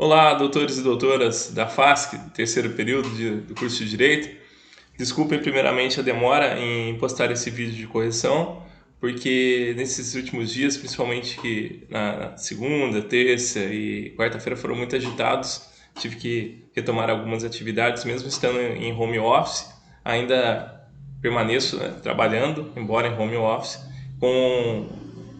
Olá, doutores e doutoras da FASC, terceiro período do curso de Direito. Desculpem primeiramente a demora em postar esse vídeo de correção, porque nesses últimos dias, principalmente que na segunda, terça e quarta-feira foram muito agitados, tive que retomar algumas atividades, mesmo estando em home office, ainda permaneço, trabalhando, embora em home office, com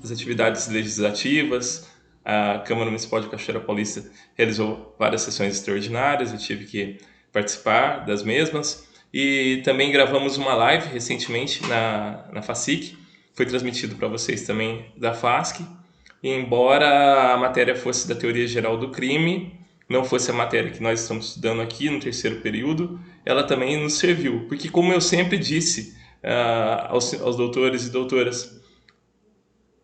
as atividades legislativas. A Câmara Municipal de Cachoeira Paulista realizou várias sessões extraordinárias, eu tive que participar das mesmas. E também gravamos uma live recentemente na FASIC, foi transmitido para vocês também da FASC. E embora a matéria fosse da teoria geral do crime, não fosse a matéria que nós estamos estudando aqui no terceiro período, ela também nos serviu. Porque, como eu sempre disse aos doutores e doutoras,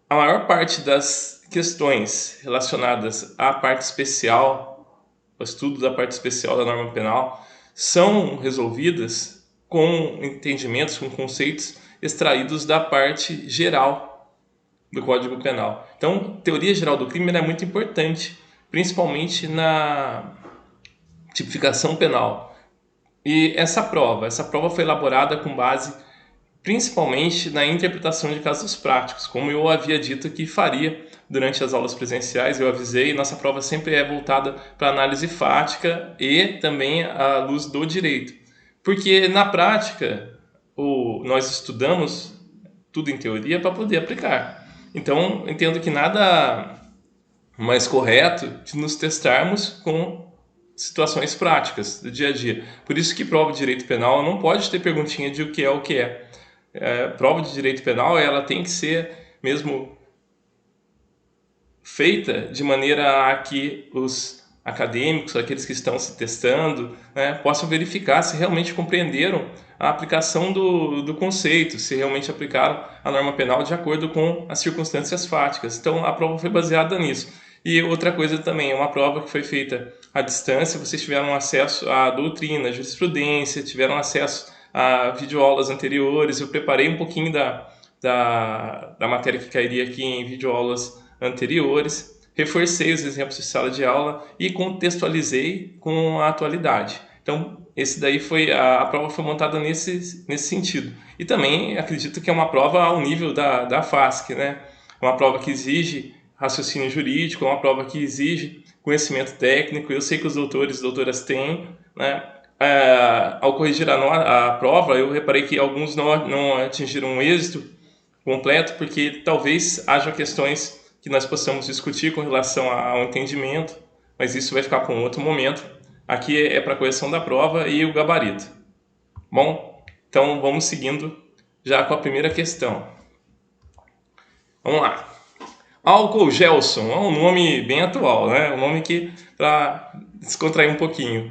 a maior parte das questões relacionadas à parte especial, ao estudo da parte especial da norma penal, são resolvidas com entendimentos, com conceitos extraídos da parte geral do Código Penal. Então, teoria geral do crime é muito importante, principalmente na tipificação penal. E essa prova foi elaborada com base principalmente na interpretação de casos práticos, como eu havia dito que faria durante as aulas presenciais. Eu avisei, nossa prova sempre é voltada para análise fática e também à luz do direito, porque na prática nós estudamos tudo em teoria para poder aplicar. Então, entendo que nada mais correto de nos testarmos com situações práticas do dia a dia. Por isso que prova de direito penal não pode ter perguntinha de o que é o que é. Prova de direito penal ela tem que ser mesmo feita de maneira a que os acadêmicos, aqueles que estão se testando, possam verificar se realmente compreenderam a aplicação do conceito, se realmente aplicaram a norma penal de acordo com as circunstâncias fáticas. Então, a prova foi baseada nisso. E outra coisa também, é uma prova que foi feita à distância, vocês tiveram acesso à doutrina, à jurisprudência, tiveram acesso a videoaulas anteriores. Eu preparei um pouquinho da matéria que cairia aqui em videoaulas anteriores, reforcei os exemplos de sala de aula e contextualizei com a atualidade. Então, esse daí a prova foi montada nesse sentido. E também acredito que é uma prova ao nível da FASC, né? Uma prova que exige raciocínio jurídico, uma prova que exige conhecimento técnico. Eu sei que os doutores e doutoras têm, né? Ao corrigir a prova, eu reparei que alguns não atingiram um êxito completo, porque talvez haja questões que nós possamos discutir com relação ao entendimento, mas isso vai ficar para um outro momento. Aqui é para a correção da prova e o gabarito. Bom, então vamos seguindo já com a primeira questão. Vamos lá. Álcool Gelson é um nome bem atual, né? Um nome que para descontrair um pouquinho.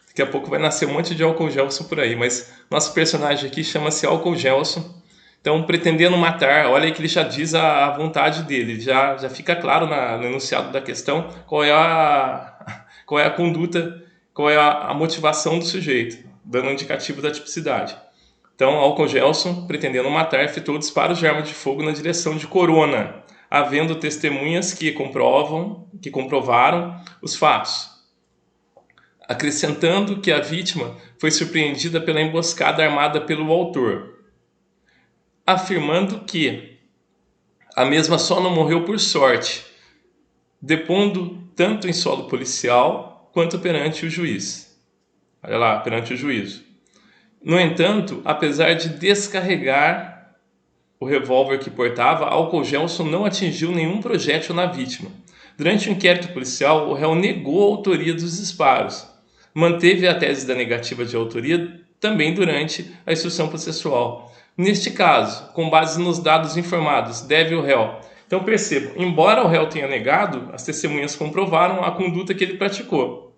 Daqui a pouco vai nascer um monte de álcool Gelson por aí, mas nosso personagem aqui chama-se Álcool Gelson. Então, pretendendo matar, olha aí que ele já diz a vontade dele, já fica claro no enunciado da questão qual é a conduta, qual é a motivação do sujeito, dando um indicativo da tipicidade. Então, Álcool Gelson, pretendendo matar, efetuou disparos de arma de fogo na direção de Corona, havendo testemunhas que comprovaram os fatos, acrescentando que a vítima foi surpreendida pela emboscada armada pelo autor, afirmando que a mesma só não morreu por sorte, depondo tanto em solo policial quanto perante o juiz. Olha lá, perante o juízo. No entanto, apesar de descarregar o revólver que portava, Álcool Gelson não atingiu nenhum projétil na vítima. Durante o inquérito policial, o réu negou a autoria dos disparos. Manteve a tese da negativa de autoria também durante a instrução processual. Neste caso, com base nos dados informados, deve o réu. Então percebam, embora o réu tenha negado, as testemunhas comprovaram a conduta que ele praticou.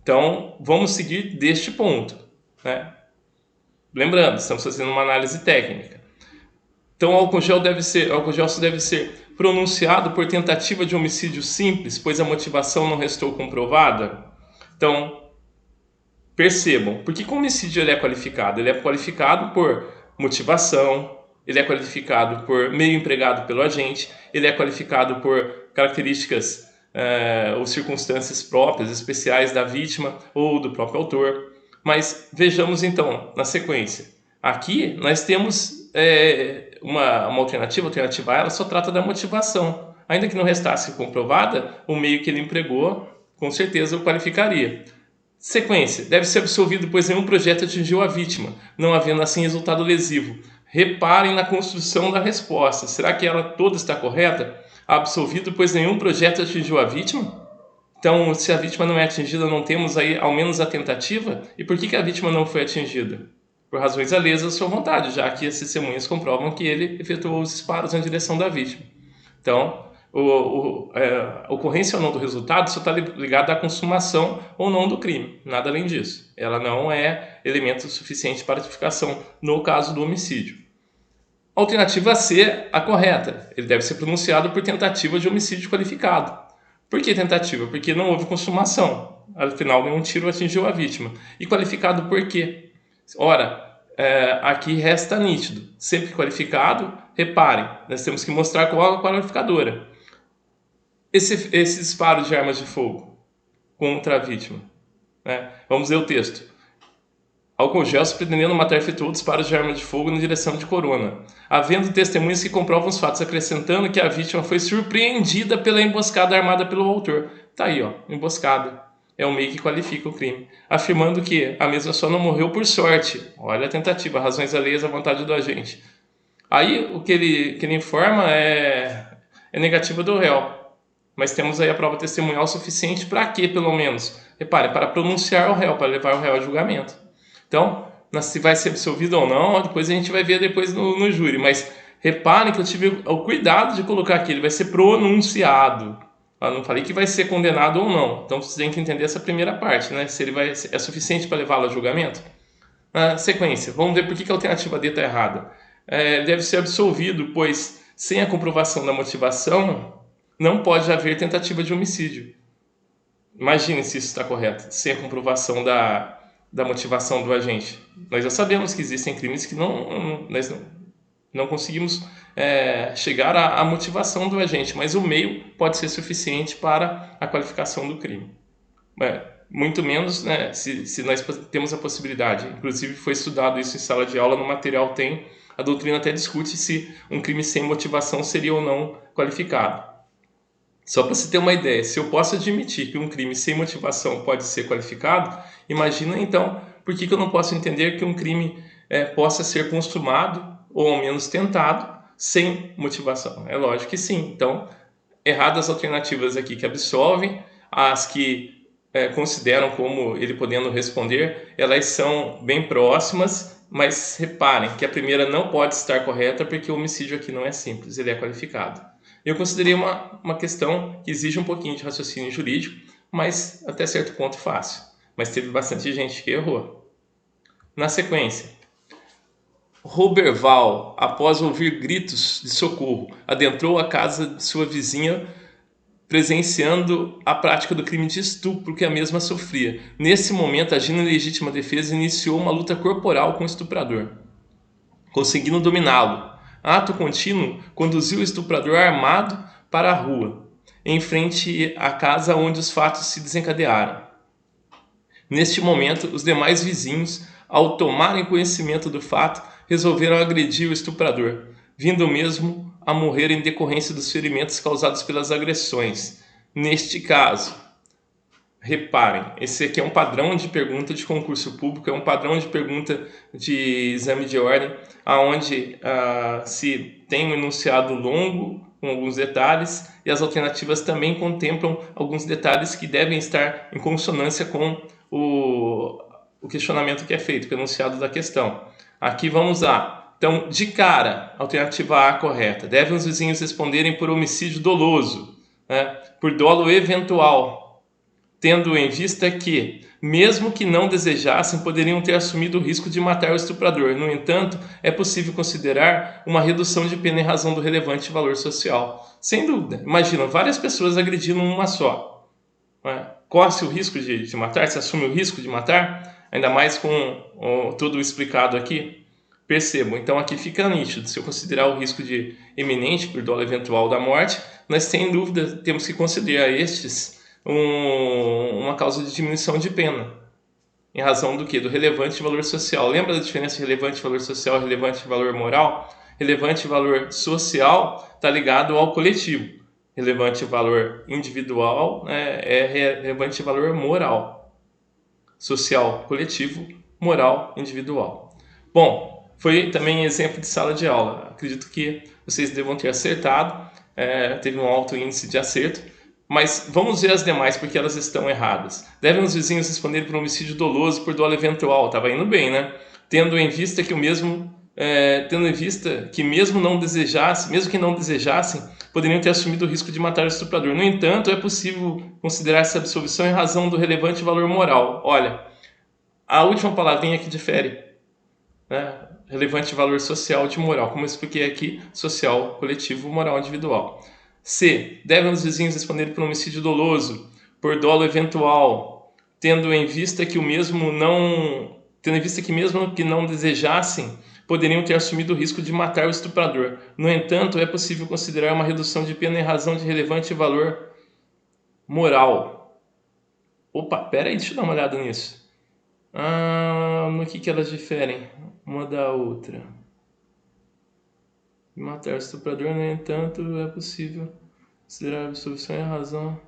Então, vamos seguir deste ponto, né? Lembrando, estamos fazendo uma análise técnica. Então, álcool Gelson deve ser pronunciado por tentativa de homicídio simples, pois a motivação não restou comprovada. Então, percebam, por que o homicídio ele é qualificado? Ele é qualificado por motivação, ele é qualificado por meio empregado pelo agente, ele é qualificado por características ou circunstâncias próprias, especiais da vítima ou do próprio autor. Mas vejamos então, na sequência. Aqui nós temos uma alternativa, a alternativa A, ela só trata da motivação. Ainda que não restasse comprovada, o meio que ele empregou, com certeza o qualificaria. Sequência. Deve ser absolvido, pois nenhum projeto atingiu a vítima, não havendo assim resultado lesivo. Reparem na construção da resposta. Será que ela toda está correta? Absolvido, pois nenhum projeto atingiu a vítima? Então, se a vítima não é atingida, não temos aí ao menos a tentativa? E por que a vítima não foi atingida? Por razões alheias à sua vontade, já que as testemunhas comprovam que ele efetuou os disparos na direção da vítima. Então, a ocorrência ou não do resultado só está ligada à consumação ou não do crime, nada além disso. Ela não é elemento suficiente para tipificação no caso do homicídio. Alternativa C, a correta. Ele deve ser pronunciado por tentativa de homicídio qualificado. Por que tentativa? Porque não houve consumação. Afinal, nenhum tiro atingiu a vítima. E qualificado por quê? Ora, aqui resta nítido. Sempre qualificado, reparem, nós temos que mostrar qual é a qualificadora. Esse disparo de armas de fogo contra a vítima. Né? Vamos ler o texto. Álcool gel se pretendendo matar efetuou disparos de arma de fogo na direção de Corona, havendo testemunhas que comprovam os fatos, acrescentando que a vítima foi surpreendida pela emboscada armada pelo autor. Tá aí, ó, emboscada. É o meio que qualifica o crime, afirmando que a mesma só não morreu por sorte. Olha a tentativa, razões alheias à vontade do agente. Aí o que ele informa é negativa do réu, mas temos aí a prova testemunhal suficiente para quê, pelo menos? Repare, para pronunciar o réu, para levar o réu a julgamento. Então, se vai ser absolvido ou não, depois a gente vai ver depois no júri. Mas reparem que eu tive o cuidado de colocar aqui, ele vai ser pronunciado. Eu não falei que vai ser condenado ou não. Então, vocês têm que entender essa primeira parte, né? Se ele é suficiente para levá-lo a julgamento. Na sequência, vamos ver por que a alternativa D está errada. Deve ser absolvido, pois sem a comprovação da motivação, não pode haver tentativa de homicídio. Imagine se isso está correto, sem a comprovação da motivação do agente. Nós já sabemos que existem crimes que nós não conseguimos chegar à motivação do agente, mas o meio pode ser suficiente para a qualificação do crime. Muito menos, né, se nós temos a possibilidade. Inclusive foi estudado isso em sala de aula, no material tem, a doutrina até discute se um crime sem motivação seria ou não qualificado. Só para você ter uma ideia, se eu posso admitir que um crime sem motivação pode ser qualificado, imagina então por que eu não posso entender que um crime possa ser consumado ou ao menos tentado sem motivação. É lógico que sim. Então, erradas as alternativas aqui que absolvem, as que consideram como ele podendo responder, elas são bem próximas, mas reparem que a primeira não pode estar correta porque o homicídio aqui não é simples, ele é qualificado. Eu considerei uma questão que exige um pouquinho de raciocínio jurídico, mas até certo ponto fácil. Mas teve bastante gente que errou. Na sequência, Roberval, após ouvir gritos de socorro, adentrou a casa de sua vizinha, presenciando a prática do crime de estupro que a mesma sofria. Nesse momento, agindo em legítima defesa, iniciou uma luta corporal com o estuprador, conseguindo dominá-lo. Ato contínuo, conduziu o estuprador armado para a rua, em frente à casa onde os fatos se desencadearam. Neste momento, os demais vizinhos, ao tomarem conhecimento do fato, resolveram agredir o estuprador, vindo mesmo a morrer em decorrência dos ferimentos causados pelas agressões. Neste caso, reparem, esse aqui é um padrão de pergunta de concurso público, é um padrão de pergunta de exame de ordem, onde se tem um enunciado longo, com alguns detalhes, e as alternativas também contemplam alguns detalhes que devem estar em consonância com o questionamento que é feito, pelo enunciado da questão. Aqui vamos lá. Então, de cara, alternativa A correta. Devem os vizinhos responderem por homicídio doloso, né? Por dolo eventual, tendo em vista que, mesmo que não desejassem, poderiam ter assumido o risco de matar o estuprador. No entanto, é possível considerar uma redução de pena em razão do relevante valor social. Sem dúvida. Imagina, várias pessoas agredindo uma só. Corre-se o risco de matar? Se assume o risco de matar? Ainda mais com tudo explicado aqui. Percebam, então aqui fica nítido. Se eu considerar o risco de iminente por dolo eventual da morte, nós, sem dúvida, temos que considerar estes uma causa de diminuição de pena. Em razão do quê? Do relevante valor social. Lembra da diferença de relevante valor social e relevante valor moral? Relevante valor social está ligado ao coletivo. Relevante valor individual é relevante valor moral. Social, coletivo, moral, individual. Bom, foi também exemplo de sala de aula. Acredito que vocês devam ter acertado. Teve um alto índice de acerto. Mas vamos ver as demais, porque elas estão erradas. Devem os vizinhos responder por homicídio doloso por dolo eventual. Estava indo bem, né? Tendo em vista que mesmo que não desejassem, poderiam ter assumido o risco de matar o estuprador. No entanto, é possível considerar essa absolvição em razão do relevante valor moral. Olha, a última palavrinha que difere, né? Relevante valor social de moral, como eu expliquei aqui, social, coletivo, moral, individual. C. Devem os vizinhos responder por homicídio doloso, por dolo eventual, tendo em vista que mesmo que não desejassem, poderiam ter assumido o risco de matar o estuprador. No entanto, é possível considerar uma redução de pena em razão de relevante valor moral. Opa, pera aí, deixa eu dar uma olhada nisso. No que elas diferem uma da outra? Matar o estuprador, no entanto, é possível considerar a absolvição em razão.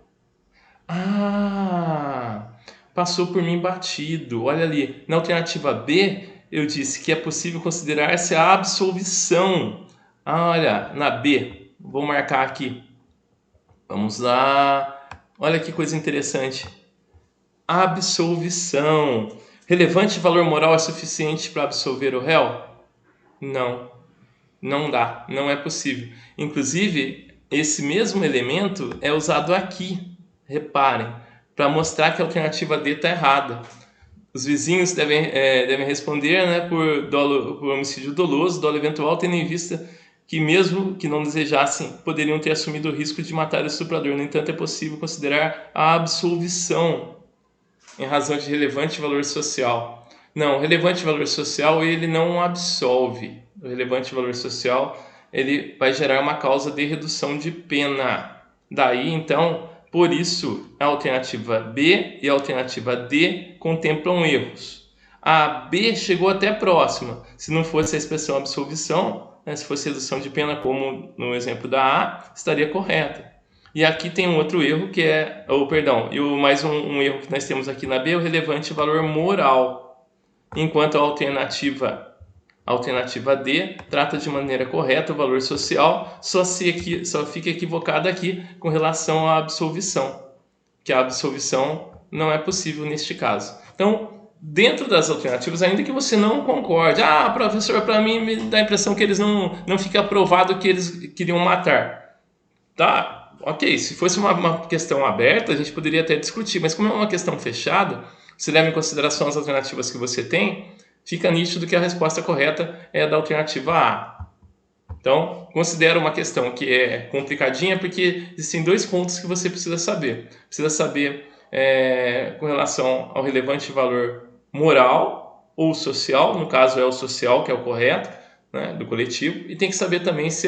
Passou por mim batido. Olha ali, na alternativa B, eu disse que é possível considerar-se a absolvição. Olha, na B, vou marcar aqui. Vamos lá. Olha que coisa interessante. Absolvição. Relevante valor moral é suficiente para absolver o réu? Não dá, não é possível. Inclusive, esse mesmo elemento é usado aqui, reparem, para mostrar que a alternativa D está errada. Os vizinhos devem responder, né, por homicídio doloso, dolo eventual, tendo em vista que mesmo que não desejassem, poderiam ter assumido o risco de matar o estuprador. No entanto, é possível considerar a absolvição em razão de relevante valor social. Não, relevante valor social ele não absolve. O relevante valor social ele vai gerar uma causa de redução de pena. Daí, então, por isso, a alternativa B e a alternativa D contemplam erros. A B chegou até próxima. Se não fosse a expressão absolvição, né, se fosse redução de pena, como no exemplo da A, estaria correta. E aqui tem um outro erro que é, mais um erro que nós temos aqui na B, o relevante valor moral. Enquanto a alternativa D trata de maneira correta o valor social, só fica equivocada aqui com relação à absolvição, que a absolvição não é possível neste caso. Então, dentro das alternativas, ainda que você não concorde, professor, para mim me dá a impressão que eles não fica provado que eles queriam matar. Tá? Ok, se fosse uma questão aberta, a gente poderia até discutir, mas como é uma questão fechada, se leva em consideração as alternativas que você tem, fica nítido que a resposta correta é a da alternativa A. Então, considera uma questão que é complicadinha, porque existem dois pontos que você precisa saber. Precisa saber com relação ao relevante valor moral ou social, no caso é o social que é o correto, né, do coletivo, e tem que saber também se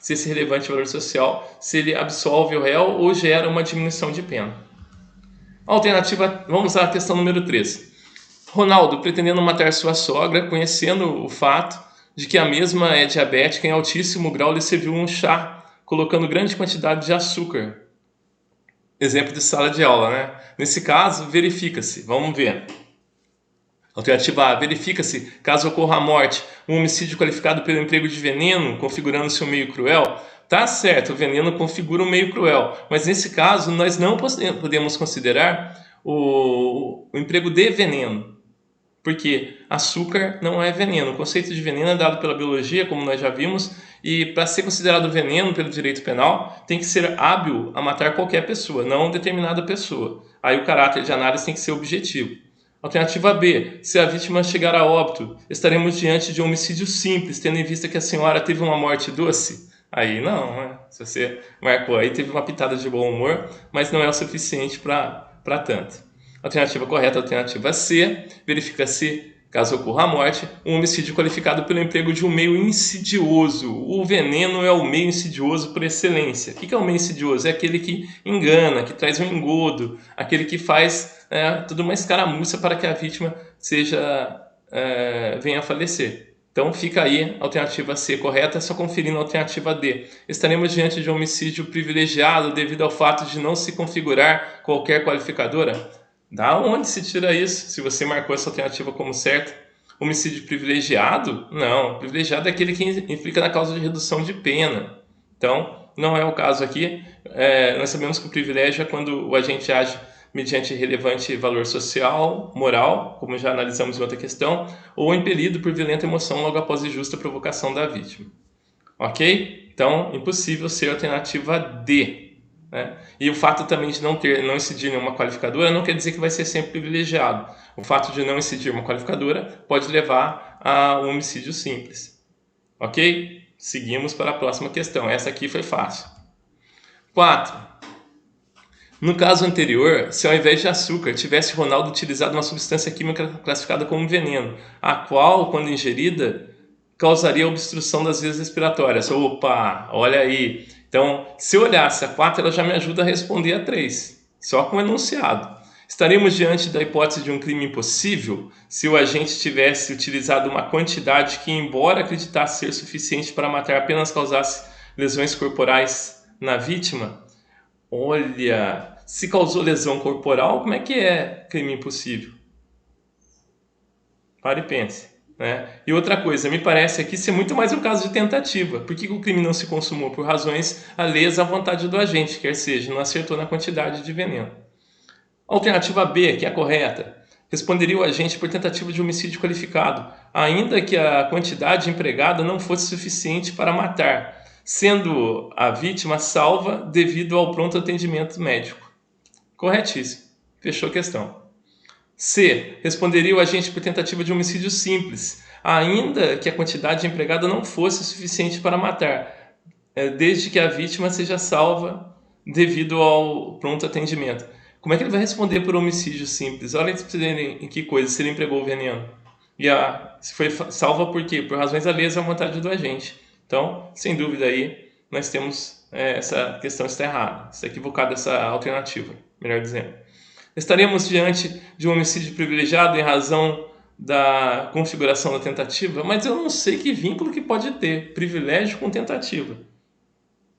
esse relevante valor social, se ele absolve o réu ou gera uma diminuição de pena. Alternativa, vamos à questão número 3. Ronaldo, pretendendo matar sua sogra, conhecendo o fato de que a mesma é diabética, em altíssimo grau lhe serviu um chá, colocando grande quantidade de açúcar. Exemplo de sala de aula, né? Nesse caso, verifica-se. Vamos ver. Alternativa A. Verifica-se, caso ocorra a morte, um homicídio qualificado pelo emprego de veneno, configurando-se um meio cruel. Tá certo, o veneno configura um meio cruel, mas nesse caso nós não podemos considerar o emprego de veneno, porque açúcar não é veneno. O conceito de veneno é dado pela biologia, como nós já vimos, e para ser considerado veneno pelo direito penal, tem que ser hábil a matar qualquer pessoa, não determinada pessoa. Aí o caráter de análise tem que ser objetivo. Alternativa B. Se a vítima chegar a óbito, estaremos diante de um homicídio simples, tendo em vista que a senhora teve uma morte doce? Aí não, né? Se você marcou aí, teve uma pitada de bom humor, mas não é o suficiente para tanto. Alternativa correta, alternativa C. Verifica-se Caso ocorra a morte, um homicídio qualificado pelo emprego de um meio insidioso. O veneno é o meio insidioso por excelência. O que é o meio insidioso? É aquele que engana, que traz um engodo, aquele que faz toda uma escaramuça para que a vítima venha a falecer. Então fica aí a alternativa C correta, só conferindo a alternativa D. Estaremos diante de um homicídio privilegiado devido ao fato de não se configurar qualquer qualificadora? Da onde se tira isso, se você marcou essa alternativa como certa? Homicídio privilegiado? Não, privilegiado é aquele que implica na causa de redução de pena. Então, não é o caso aqui. Nós sabemos que o privilégio é quando o agente age mediante relevante valor social, moral, como já analisamos em outra questão, ou impelido por violenta emoção logo após injusta provocação da vítima. Ok? Então, impossível ser a alternativa D. Né? E o fato também de não incidir nenhuma qualificadora não quer dizer que vai ser sempre privilegiado. O fato de não incidir uma qualificadora pode levar a um homicídio simples. Ok? Seguimos para a próxima questão. Essa aqui foi fácil. 4. No caso anterior, se ao invés de açúcar tivesse Ronaldo utilizado uma substância química classificada como veneno, a qual, quando ingerida, causaria obstrução das vias respiratórias. Opa, olha aí. Então, se eu olhasse a 4, ela já me ajuda a responder a 3, só com o enunciado. Estaremos diante da hipótese de um crime impossível se o agente tivesse utilizado uma quantidade que, embora acreditasse ser suficiente para matar, apenas causasse lesões corporais na vítima? Olha, se causou lesão corporal, como é que é crime impossível? Pare e pense. Né? E outra coisa, me parece aqui ser muito mais um caso de tentativa. Por que o crime não se consumou? Por razões alheias à vontade do agente, quer seja, não acertou na quantidade de veneno. Alternativa B, que é a correta. Responderia o agente por tentativa de homicídio qualificado, ainda que a quantidade empregada não fosse suficiente para matar, sendo a vítima salva devido ao pronto atendimento médico. Corretíssimo. Fechou a questão. C. Responderia o agente por tentativa de homicídio simples, ainda que a quantidade empregada não fosse suficiente para matar, desde que a vítima seja salva devido ao pronto atendimento. Como é que ele vai responder por homicídio simples? Olha em que coisa, se ele empregou o veneno. E se foi salva por quê? Por razões alheias à vontade do agente. Então, sem dúvida aí, nós temos essa questão está errada, está equivocada essa alternativa, melhor dizendo. Estaremos diante de um homicídio privilegiado em razão da configuração da tentativa, mas eu não sei que vínculo que pode ter privilégio com tentativa.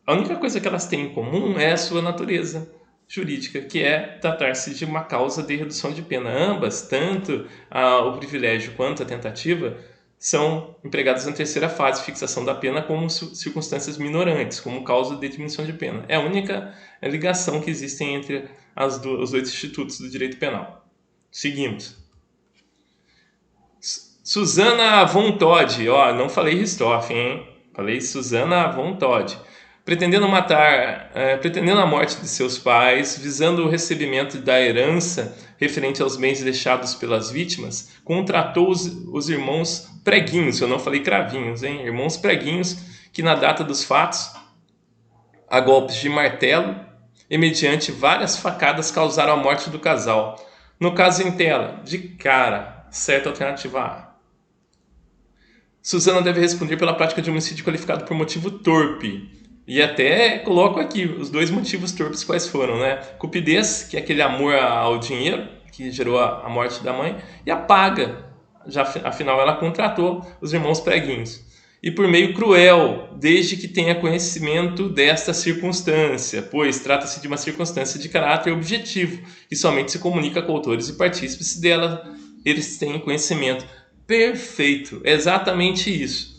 A única coisa que elas têm em comum é a sua natureza jurídica, que é tratar-se de uma causa de redução de pena. Ambas, tanto o privilégio quanto a tentativa, são empregadas na terceira fase, fixação da pena, como circunstâncias minorantes, como causa de diminuição de pena. É a única ligação que existe entre os dois institutos do direito penal. Seguimos. Susana von Todd. Não falei Richthofen, hein? Falei Susana von Todd. Pretendendo a morte de seus pais, visando o recebimento da herança referente aos bens deixados pelas vítimas, contratou os irmãos Preguinhos, eu não falei cravinhos, hein? Irmãos Preguinhos, que na data dos fatos, a golpes de martelo e mediante várias facadas causaram a morte do casal. No caso em tela, de cara, certa alternativa A. Susana deve responder pela prática de homicídio qualificado por motivo torpe. E até coloco aqui os dois motivos torpes quais foram, né? Cupidez, que é aquele amor ao dinheiro, que gerou a morte da mãe, e a paga, afinal ela contratou os irmãos Preguinhos. E por meio cruel, desde que tenha conhecimento desta circunstância, pois trata-se de uma circunstância de caráter objetivo, que somente se comunica com autores e partícipes se dela eles têm conhecimento. Perfeito, exatamente isso.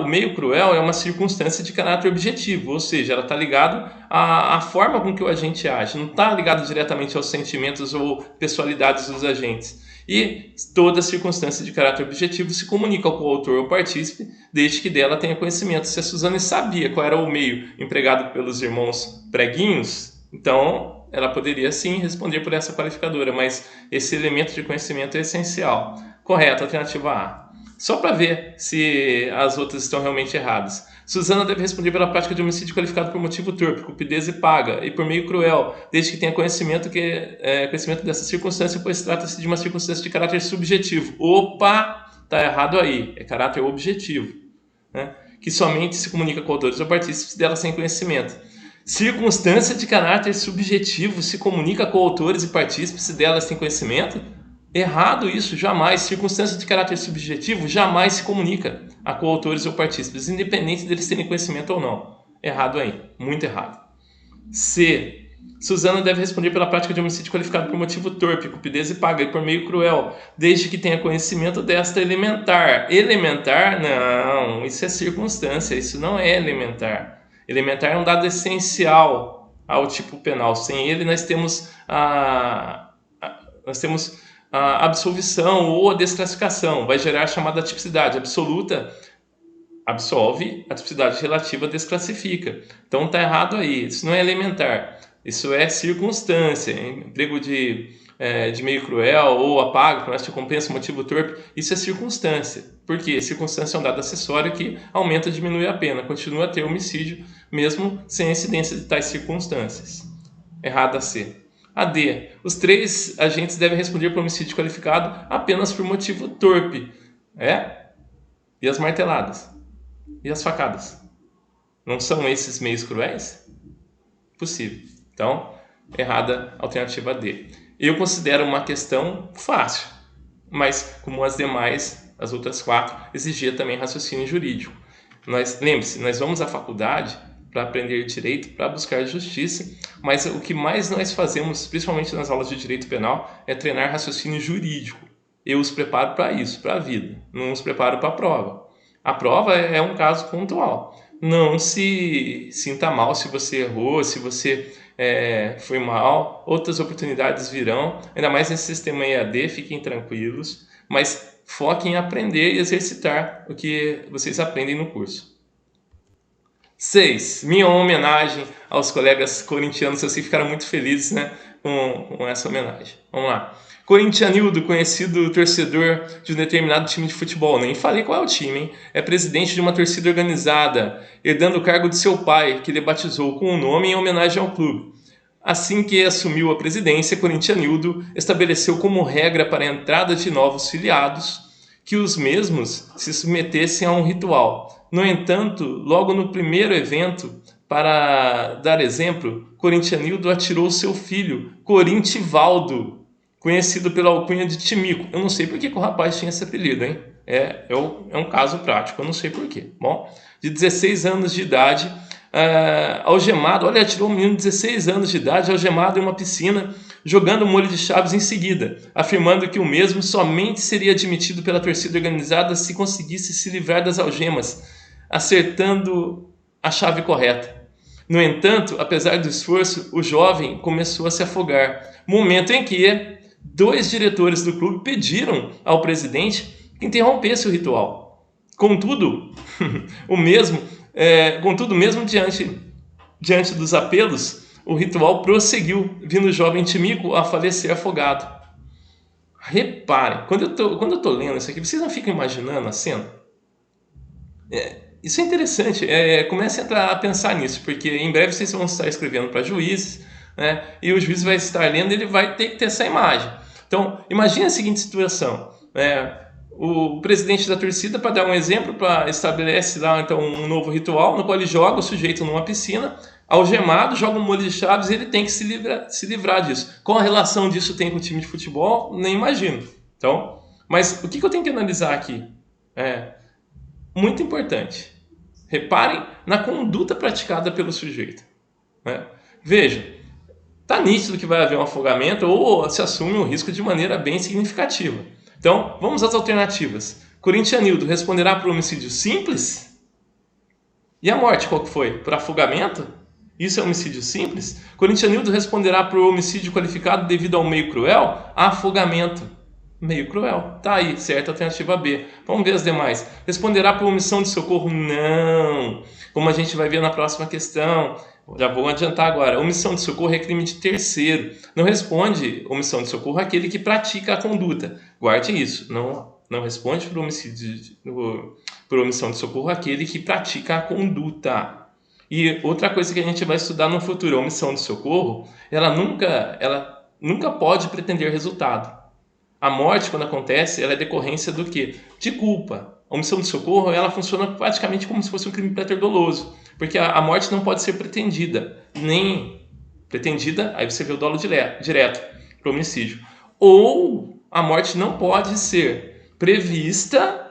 O meio cruel é uma circunstância de caráter objetivo, ou seja, ela está ligada à forma com que o agente age, não está ligado diretamente aos sentimentos ou pessoalidades dos agentes. E toda circunstância de caráter objetivo se comunica com o autor ou partícipe, desde que dela tenha conhecimento. Se a Suzane sabia qual era o meio empregado pelos irmãos Preguinhos, então ela poderia sim responder por essa qualificadora, mas esse elemento de conhecimento é essencial. Correto, alternativa A. Só para ver se as outras estão realmente erradas. Suzana deve responder pela prática de homicídio qualificado por motivo torpe, cupidez e paga, e por meio cruel, desde que tenha conhecimento dessa circunstância, pois trata-se de uma circunstância de caráter subjetivo. Opa! Tá errado aí. É caráter objetivo, né? Que somente se comunica com autores ou partícipes dela sem conhecimento. Circunstância de caráter subjetivo se comunica com autores e partícipes delas sem conhecimento? Errado isso, jamais. Circunstância de caráter subjetivo jamais se comunica a coautores ou partícipes, independente deles terem conhecimento ou não. Errado aí, muito errado. C. Suzana deve responder pela prática de homicídio qualificado por motivo torpe, cupidez e paga, e por meio cruel, desde que tenha conhecimento desta elementar. Elementar? Não, isso é circunstância, isso não é elementar. Elementar é um dado essencial ao tipo penal. Sem ele, nós temos a absolvição ou a desclassificação. Vai gerar a chamada tipicidade absoluta, absolve, a tipicidade relativa desclassifica. Então está errado aí, isso não é elementar, isso é circunstância. Emprego de meio cruel ou apago, que nós te compensa, motivo torpe, isso é circunstância. Por quê? Circunstância é um dado acessório que aumenta ou diminui a pena, continua a ter homicídio mesmo sem a incidência de tais circunstâncias. Errada C. A D. Os 3 agentes devem responder por homicídio qualificado apenas por motivo torpe. E as marteladas? E as facadas? Não são esses meios cruéis? Possível. Então, errada alternativa D. Eu considero uma questão fácil, mas como as demais, as outras 4, exigia também raciocínio jurídico. Lembre-se, nós vamos à faculdade para aprender direito, para buscar justiça, mas o que mais nós fazemos, principalmente nas aulas de direito penal, é treinar raciocínio jurídico. Eu os preparo para isso, para a vida, não os preparo para a prova. A prova é um caso pontual. Não se sinta mal se você errou, se você foi mal, outras oportunidades virão, ainda mais nesse sistema EAD, fiquem tranquilos, mas foquem em aprender e exercitar o que vocês aprendem no curso. 6. Minha homenagem aos colegas corintianos. Eu sei que ficaram muito felizes, né, com essa homenagem. Vamos lá. Corintianildo, conhecido torcedor de um determinado time de futebol. Nem falei qual é o time, hein? É presidente de uma torcida organizada, herdando o cargo de seu pai, que lhe batizou com o nome em homenagem ao clube. Assim que assumiu a presidência, Corintianildo estabeleceu como regra para a entrada de novos filiados que os mesmos se submetessem a um ritual. No entanto, logo no primeiro evento, para dar exemplo, Corintianildo atirou seu filho, Corintivaldo, conhecido pela alcunha de Timico. Eu não sei por que o rapaz tinha esse apelido, hein? É um caso prático, eu não sei por quê. Bom, de 16 anos de idade, algemado, olha, atirou um menino de 16 anos de idade, algemado em uma piscina, jogando molho de chaves em seguida, afirmando que o mesmo somente seria admitido pela torcida organizada se conseguisse se livrar das algemas, acertando a chave correta. No entanto, apesar do esforço, o jovem começou a se afogar, momento em que 2 diretores do clube pediram ao presidente que interrompesse o ritual. Contudo, mesmo diante dos apelos, o ritual prosseguiu, vindo o jovem Timico a falecer afogado. Reparem, quando eu estou lendo isso aqui, vocês não ficam imaginando a cena? Isso é interessante, comece a pensar nisso, porque em breve vocês vão estar escrevendo para juízes, né, e o juiz vai estar lendo, ele vai ter que ter essa imagem. Então, imagine a seguinte situação, o presidente da torcida, para dar um exemplo, estabelece lá então um novo ritual, no qual ele joga o sujeito numa piscina, algemado, joga um molho de chaves e ele tem que se livrar disso. Qual a relação disso tem com o time de futebol? Nem imagino. Então, mas o que eu tenho que analisar aqui? Muito importante. Reparem na conduta praticada pelo sujeito. Veja, está nítido que vai haver um afogamento ou se assume um risco de maneira bem significativa. Então, vamos às alternativas. Corintianildo responderá por homicídio simples? E a morte qual que foi? Por afogamento? Isso é homicídio simples? Corintianildo responderá por homicídio qualificado devido ao meio cruel? Afogamento. Meio cruel. Tá aí, certa alternativa B. Vamos ver as demais. Responderá por omissão de socorro? Não. Como a gente vai ver na próxima questão. Já vou adiantar agora. Omissão de socorro é crime de terceiro. Não responde omissão de socorro aquele que pratica a conduta. Guarde isso. Não Não responde por por omissão de socorro aquele que pratica a conduta. E outra coisa que a gente vai estudar no futuro, a omissão de socorro, ela nunca pode pretender resultado. A morte, quando acontece, ela é decorrência do quê? De culpa. A omissão de socorro, ela funciona praticamente como se fosse um crime préter-doloso, porque a morte não pode ser pretendida, nem pretendida, aí você vê o dolo direto para o homicídio. Ou a morte não pode ser prevista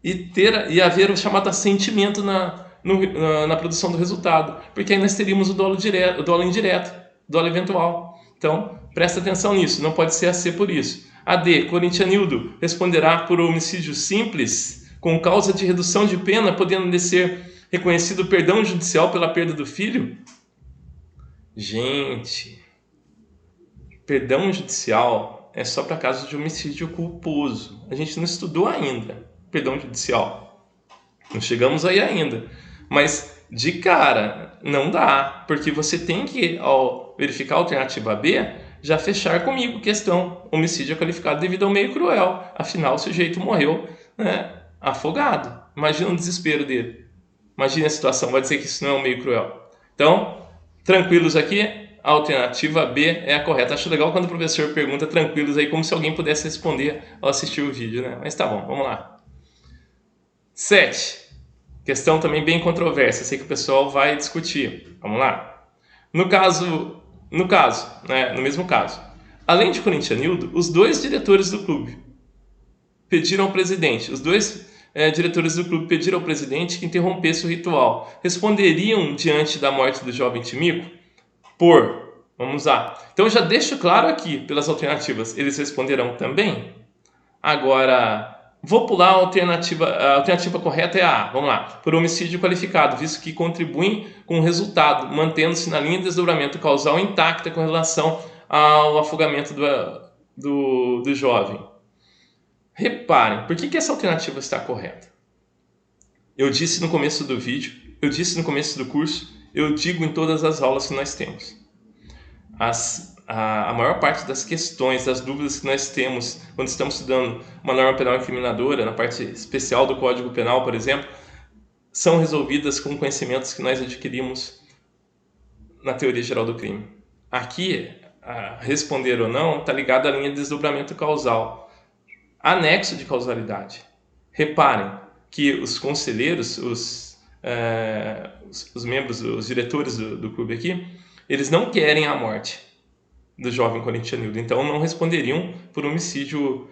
e haver o chamado assentimento na produção do resultado, porque aí nós teríamos o dolo direto, o dolo indireto, o dolo eventual. Então, presta atenção nisso, não pode ser a C por isso. A D, Corintianildo responderá por homicídio simples, com causa de redução de pena, podendo ser reconhecido perdão judicial pela perda do filho? Gente, perdão judicial é só para caso de homicídio culposo. A gente não estudou ainda perdão judicial. Não chegamos aí ainda. Mas, de cara, não dá. Porque você tem que, ao verificar a alternativa B, já fechar comigo questão homicídio qualificado devido ao meio cruel. Afinal, o sujeito morreu, né, afogado. Imagina o desespero dele. Imagina a situação. Vai dizer que isso não é um meio cruel. Então, tranquilos aqui, a alternativa B é a correta. Acho legal quando o professor pergunta tranquilos aí, como se alguém pudesse responder ao assistir o vídeo, né? Mas tá bom, vamos lá. 7. Questão também bem controversa, sei que o pessoal vai discutir. Vamos lá. No mesmo caso, além de Corintianildo, os dois diretores do clube pediram ao presidente, diretores do clube pediram ao presidente que interrompesse o ritual. Responderiam diante da morte do jovem Timico? Vamos lá. Então já deixo claro aqui, pelas alternativas, eles responderão também. Agora, vou pular a alternativa correta é a A. Vamos lá. Por homicídio qualificado, visto que contribuem com o resultado, mantendo-se na linha de desdobramento causal intacta com relação ao afogamento do jovem. Reparem, por que essa alternativa está correta? Eu disse no começo do vídeo, eu disse no começo do curso, eu digo em todas as aulas que nós temos. A maior parte das questões, das dúvidas que nós temos quando estamos estudando uma norma penal incriminadora, na parte especial do Código Penal, por exemplo, são resolvidas com conhecimentos que nós adquirimos na teoria geral do crime. Aqui, responder ou não está ligado à linha de desdobramento causal, anexo de causalidade. Reparem que os conselheiros, os membros, os diretores do clube aqui, eles não querem a morte do jovem Corintianildo, então não responderiam por homicídio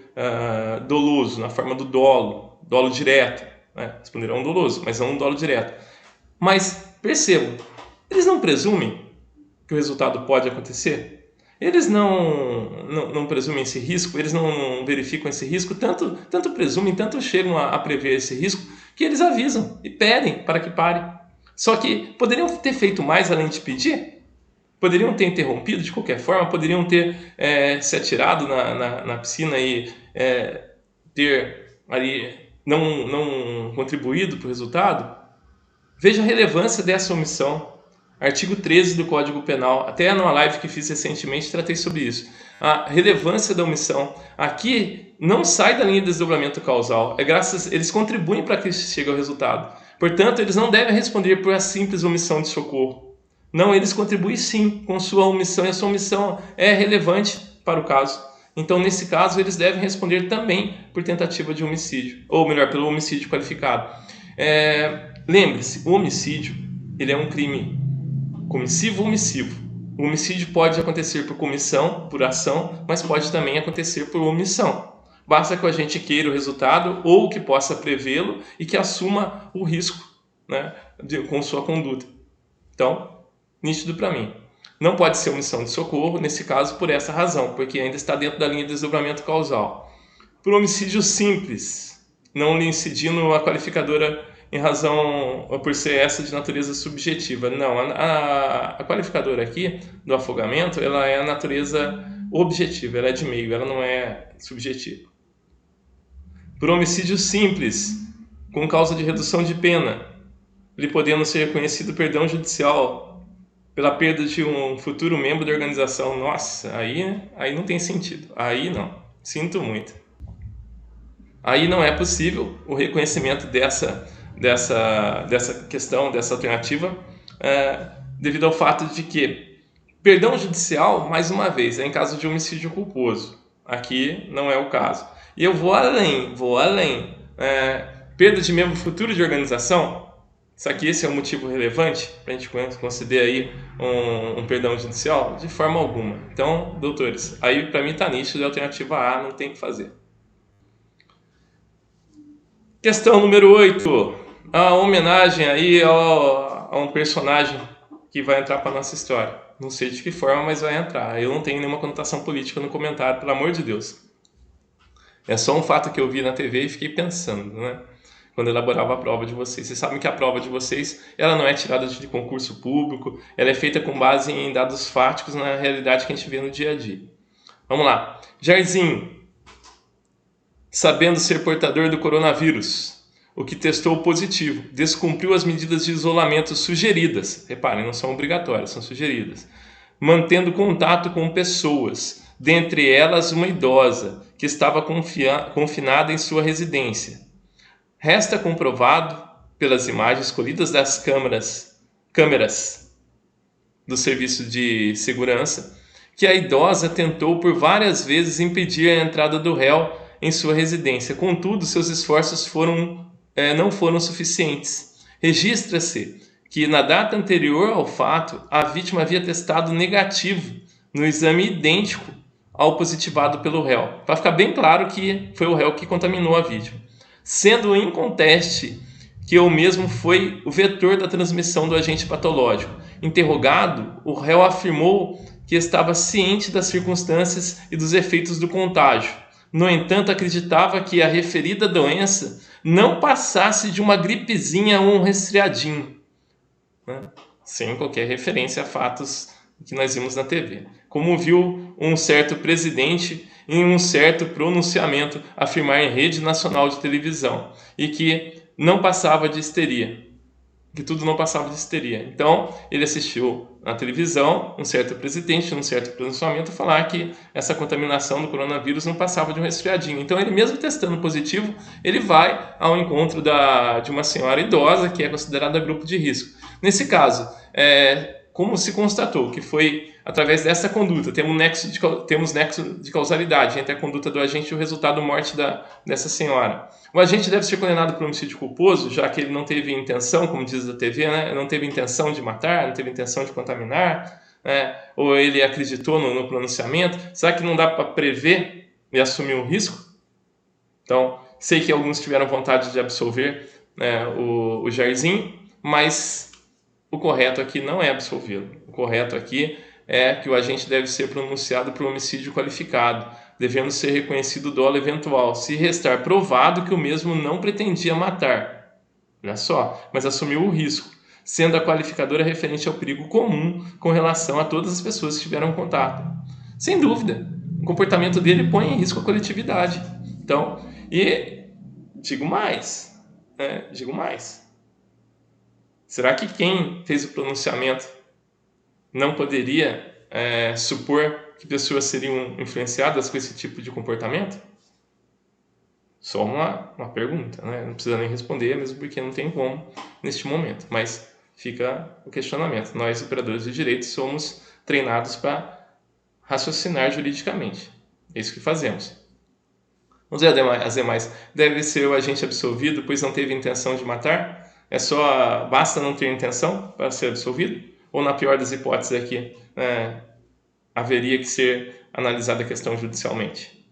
doloso, na forma do dolo direto, né? Responderão doloso, mas não um dolo direto. Mas percebam, eles não presumem que o resultado pode acontecer? Eles não presumem esse risco, eles não verificam esse risco, tanto presumem, tanto chegam a prever esse risco, que eles avisam e pedem para que pare. Só que poderiam ter feito mais além de pedir? Poderiam ter interrompido de qualquer forma? Poderiam ter se atirado na piscina e ter ali não contribuído para o resultado? Veja a relevância dessa omissão. Artigo 13 do Código Penal, até numa live que fiz recentemente tratei sobre isso. A relevância da omissão. Aqui não sai da linha de desdobramento causal. Eles contribuem para que chegue ao resultado. Portanto, eles não devem responder por a simples omissão de socorro. Não, eles contribuem sim com sua omissão, e a sua omissão é relevante para o caso. Então, nesse caso, eles devem responder também por tentativa de homicídio, ou melhor, pelo homicídio qualificado. Lembre-se, o homicídio ele é um crime comissivo ou omissivo. O homicídio pode acontecer por comissão, por ação, mas pode também acontecer por omissão. Basta que a gente queira o resultado ou que possa prevê-lo e que assuma o risco, né, com sua conduta. Então, nítido para mim. Não pode ser omissão de socorro, nesse caso, por essa razão, porque ainda está dentro da linha de desdobramento causal. Por homicídio simples, não lhe incidindo a qualificadora em razão, por ser essa de natureza subjetiva. Não, a qualificadora aqui do afogamento, ela é a natureza objetiva, ela é de meio, ela não é subjetiva. Por homicídio simples, com causa de redução de pena, lhe podendo ser reconhecido perdão judicial pela perda de um futuro membro da organização. Nossa, aí não tem sentido. Aí não. Sinto muito. Aí não é possível o reconhecimento dessa questão, dessa alternativa, devido ao fato de que perdão judicial, mais uma vez, é em caso de homicídio culposo. Aqui não é o caso. E eu vou além. Perda de membro futuro de organização, será que esse é um motivo relevante para a gente conceder aí um perdão judicial? De forma alguma. Então, doutores, aí para mim está nítido, a alternativa A não tem o que fazer. Questão número 8. A homenagem aí a um personagem que vai entrar para nossa história. Não sei de que forma, mas vai entrar. Eu não tenho nenhuma conotação política no comentário, pelo amor de Deus. É só um fato que eu vi na TV e fiquei pensando, né? Quando eu elaborava a prova de vocês. Vocês sabem que a prova de vocês, ela não é tirada de concurso público, ela é feita com base em dados fáticos na realidade que a gente vê no dia a dia. Vamos lá. Jairzinho, sabendo ser portador do coronavírus, o que testou positivo, descumpriu as medidas de isolamento sugeridas. Reparem, não são obrigatórias, são sugeridas. Mantendo contato com pessoas, dentre elas uma idosa, que estava confinada em sua residência. Resta comprovado, pelas imagens colhidas das câmeras do serviço de segurança, que a idosa tentou por várias vezes impedir a entrada do réu em sua residência. Contudo, seus esforços não foram suficientes. Registra-se que, na data anterior ao fato, a vítima havia testado negativo no exame idêntico ao positivado pelo réu. Para ficar bem claro que foi o réu que contaminou a vítima. Sendo inconteste que o mesmo foi o vetor da transmissão do agente patológico. Interrogado, o réu afirmou que estava ciente das circunstâncias e dos efeitos do contágio. No entanto, acreditava que a referida doença não passasse de uma gripezinha ou um resfriadinho, né? Sem qualquer referência a fatos que nós vimos na TV. Como viu um certo presidente em um certo pronunciamento afirmar em rede nacional de televisão e que não passava de histeria, que tudo não passava de histeria. Então, ele assistiu na televisão um certo presidente, num certo pronunciamento, falar que essa contaminação do coronavírus não passava de um resfriadinho. Então, ele mesmo testando positivo, ele vai ao encontro de uma senhora idosa que é considerada grupo de risco. Nesse caso, como se constatou que foi através dessa conduta, temos nexo de causalidade entre a conduta do agente e o resultado morte dessa senhora. O agente deve ser condenado por homicídio culposo, já que ele não teve intenção, como diz a TV, né? Não teve intenção de matar, não teve intenção de contaminar, né? Ou ele acreditou no pronunciamento. Será que não dá para prever e assumir um risco? Então, sei que alguns tiveram vontade de absolver, né, o Jairzinho, mas o correto aqui não é absolvê-lo. O correto aqui é que o agente deve ser pronunciado por homicídio qualificado, devendo ser reconhecido o dolo eventual, se restar provado que o mesmo não pretendia matar. Olha só, mas assumiu o risco, sendo a qualificadora referente ao perigo comum com relação a todas as pessoas que tiveram contato. Sem dúvida, o comportamento dele põe em risco a coletividade. Então, e digo mais. Será que quem fez o pronunciamento não poderia supor que pessoas seriam influenciadas com esse tipo de comportamento? Só uma pergunta, né? Não precisa nem responder, mesmo porque não tem como neste momento. Mas fica o questionamento. Nós, operadores de direito, somos treinados para raciocinar juridicamente. É isso que fazemos. Vamos ver as demais. Deve ser o agente absolvido, pois não teve intenção de matar? Basta não ter intenção para ser absolvido? Ou, na pior das hipóteses aqui, haveria que ser analisada a questão judicialmente?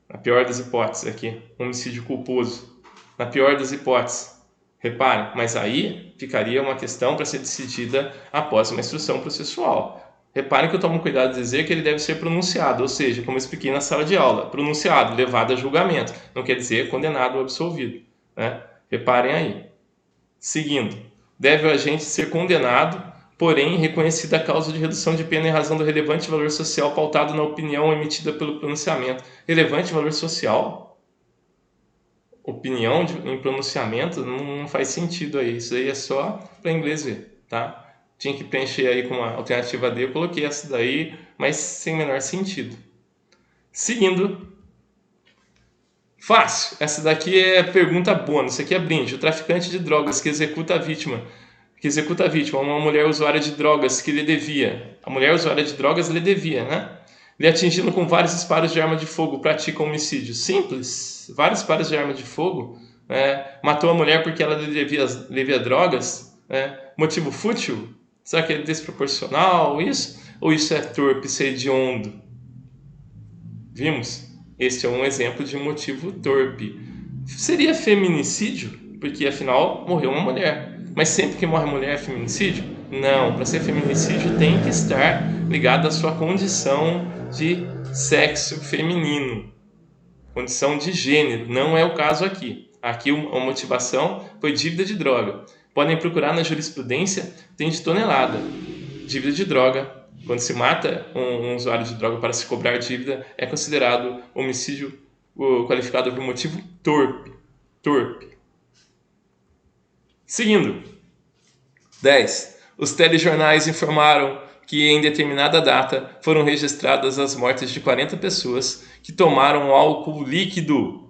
Na pior das hipóteses aqui, homicídio culposo. Na pior das hipóteses, repare, mas aí ficaria uma questão para ser decidida após uma instrução processual. Reparem que eu tomo cuidado de dizer que ele deve ser pronunciado, ou seja, como eu expliquei na sala de aula, pronunciado, levado a julgamento. Não quer dizer condenado ou absolvido, né? Reparem aí. Seguindo, deve o agente ser condenado, porém reconhecida a causa de redução de pena em razão do relevante valor social pautado na opinião emitida pelo pronunciamento. Relevante valor social? Opinião em pronunciamento não faz sentido aí. Isso aí é só para inglês ver, tá? Tinha que preencher aí com a alternativa D, eu coloquei essa daí, mas sem menor sentido. Seguindo, Fácil. Essa daqui é pergunta bônus. Isso aqui é brinde. O traficante de drogas que executa a vítima, uma mulher usuária de drogas que lhe devia. A mulher usuária de drogas lhe devia, né? Lhe atingindo com vários disparos de arma de fogo, pratica homicídio. Simples. Vários disparos de arma de fogo. Matou a mulher porque ela lhe devia drogas. Motivo fútil? Será que é desproporcional isso? Ou isso é torpe, isso é hediondo? Vimos? Este é um exemplo de um motivo torpe. Seria feminicídio? Porque afinal morreu uma mulher. Mas sempre que morre mulher é feminicídio? Não, para ser feminicídio tem que estar ligado à sua condição de sexo feminino, condição de gênero. Não é o caso aqui. Aqui a motivação foi dívida de droga. Podem procurar na jurisprudência, tem de tonelada. Dívida de droga. Quando se mata um usuário de droga para se cobrar dívida, é considerado homicídio qualificado por motivo torpe. Seguindo. 10. Os telejornais informaram que em determinada data foram registradas as mortes de 40 pessoas que tomaram álcool líquido,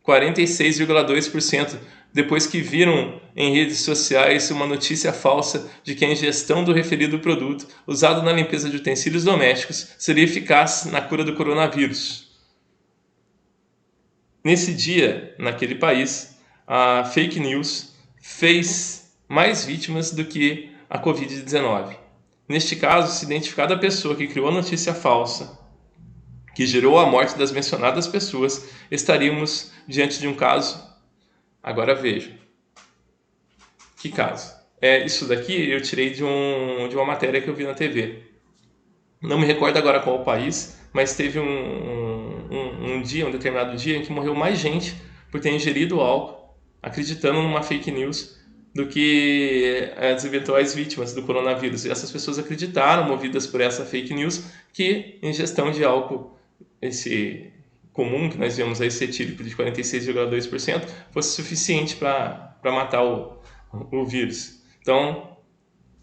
46,2%, depois que viram em redes sociais uma notícia falsa de que a ingestão do referido produto, usado na limpeza de utensílios domésticos, seria eficaz na cura do coronavírus. Nesse dia, naquele país, a fake news fez mais vítimas do que a Covid-19. Neste caso, se identificada a pessoa que criou a notícia falsa, que gerou a morte das mencionadas pessoas, estaríamos diante de um caso. Agora veja. Que caso? Isso daqui eu tirei de uma matéria que eu vi na TV. Não me recordo agora qual o país, mas teve um determinado dia, em que morreu mais gente por ter ingerido álcool, acreditando numa fake news, do que as eventuais vítimas do coronavírus. E essas pessoas acreditaram, movidas por essa fake news, que ingestão de álcool, esse comum que nós vemos aí, esse etílico de 46,2%, fosse suficiente para matar o vírus. Então,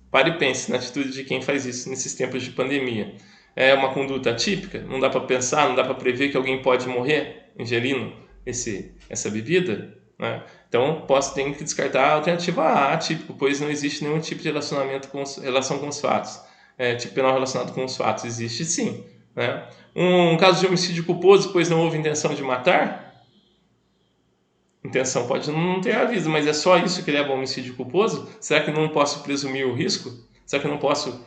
pare e pense na atitude de quem faz isso nesses tempos de pandemia. É uma conduta atípica? Não dá para pensar, não dá para prever que alguém pode morrer ingerindo essa bebida? Né? Então, tem que descartar a alternativa A, atípico, pois não existe nenhum tipo de relação com os fatos. Tipo penal relacionado com os fatos existe sim. Né? Um caso de homicídio culposo, pois não houve intenção de matar? Intenção pode não ter havido, mas é só isso que leva ao homicídio culposo? Será que não posso presumir o risco? Será que não posso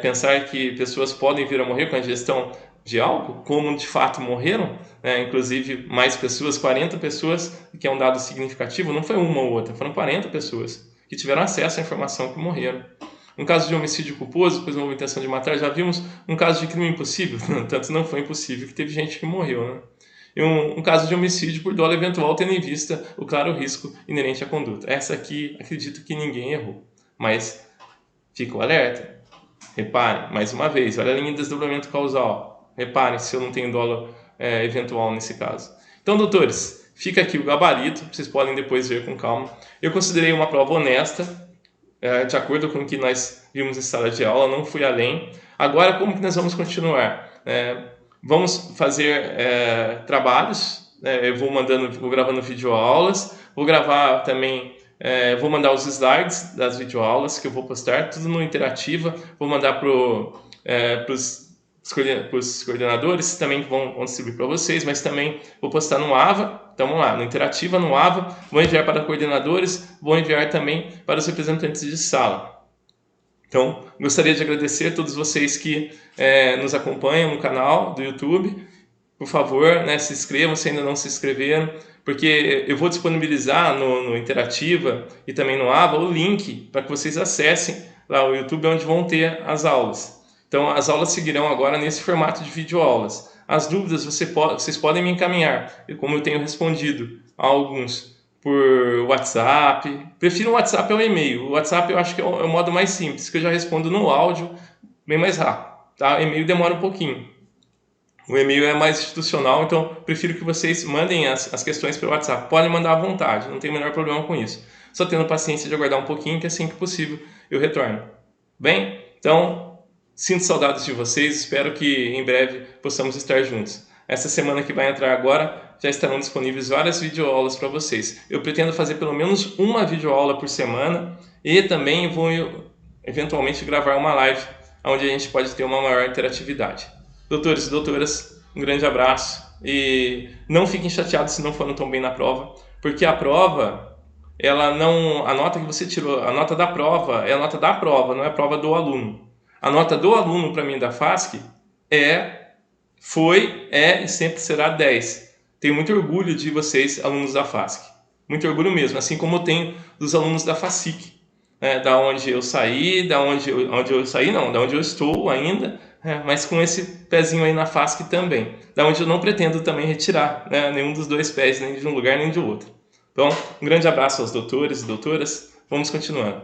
pensar que pessoas podem vir a morrer com a ingestão de álcool, como de fato morreram? Inclusive mais pessoas, 40 pessoas, que é um dado significativo, não foi uma ou outra, foram 40 pessoas que tiveram acesso à informação que morreram. Um caso de homicídio culposo, pois não houve intenção de matar, já vimos um caso de crime impossível, tanto não foi impossível que teve gente que morreu, né? E um caso de homicídio por dolo eventual, tendo em vista o claro risco inerente à conduta. Essa aqui, acredito que ninguém errou, mas fica o alerta. Reparem, mais uma vez, olha a linha de desdobramento causal. Reparem se eu não tenho dolo eventual nesse caso. Então, doutores, fica aqui o gabarito, vocês podem depois ver com calma. Eu considerei uma prova honesta, de acordo com o que nós vimos em sala de aula, não fui além. Agora, como que nós vamos continuar? Vamos fazer trabalhos, eu vou gravando videoaulas, vou gravar também, vou mandar os slides das videoaulas que eu vou postar, tudo no Interativa, vou mandar para os coordenadores também que vão distribuir para vocês, mas também vou postar no AVA, então vamos lá, no Interativa, no AVA, vou enviar para coordenadores, vou enviar também para os representantes de sala. Então, gostaria de agradecer a todos vocês que nos acompanham no canal do YouTube. Por favor, se inscrevam se ainda não se inscreveram, porque eu vou disponibilizar no Interativa e também no AVA o link para que vocês acessem lá o YouTube, onde vão ter as aulas. Então, as aulas seguirão agora nesse formato de videoaulas. As dúvidas vocês podem me encaminhar, como eu tenho respondido a alguns por WhatsApp. Prefiro o WhatsApp ao e-mail. O WhatsApp eu acho que é o modo mais simples, que eu já respondo no áudio bem mais rápido. Tá? O e-mail demora um pouquinho. O e-mail é mais institucional, então prefiro que vocês mandem as questões pelo WhatsApp. Podem mandar à vontade, não tem o menor problema com isso. Só tendo paciência de aguardar um pouquinho, que assim que possível eu retorno. Bem, então, sinto saudades de vocês, espero que em breve possamos estar juntos. Essa semana que vai entrar agora, já estarão disponíveis várias videoaulas para vocês. Eu pretendo fazer pelo menos uma videoaula por semana e também vou eventualmente gravar uma live onde a gente pode ter uma maior interatividade. Doutores e doutoras, um grande abraço e não fiquem chateados se não foram tão bem na prova, porque a prova, ela não, a nota que você tirou, a nota da prova é a nota da prova, não é a prova do aluno. A nota do aluno para mim da FASC foi, é e sempre será 10. Tenho muito orgulho de vocês, alunos da FASC. Muito orgulho mesmo, assim como eu tenho dos alunos da FASIC, da onde eu saí, da onde eu estou ainda, mas com esse pezinho aí na FASC também, da onde eu não pretendo também retirar, nenhum dos dois pés, nem de um lugar nem de outro. Então, um grande abraço aos doutores e doutoras, vamos continuando.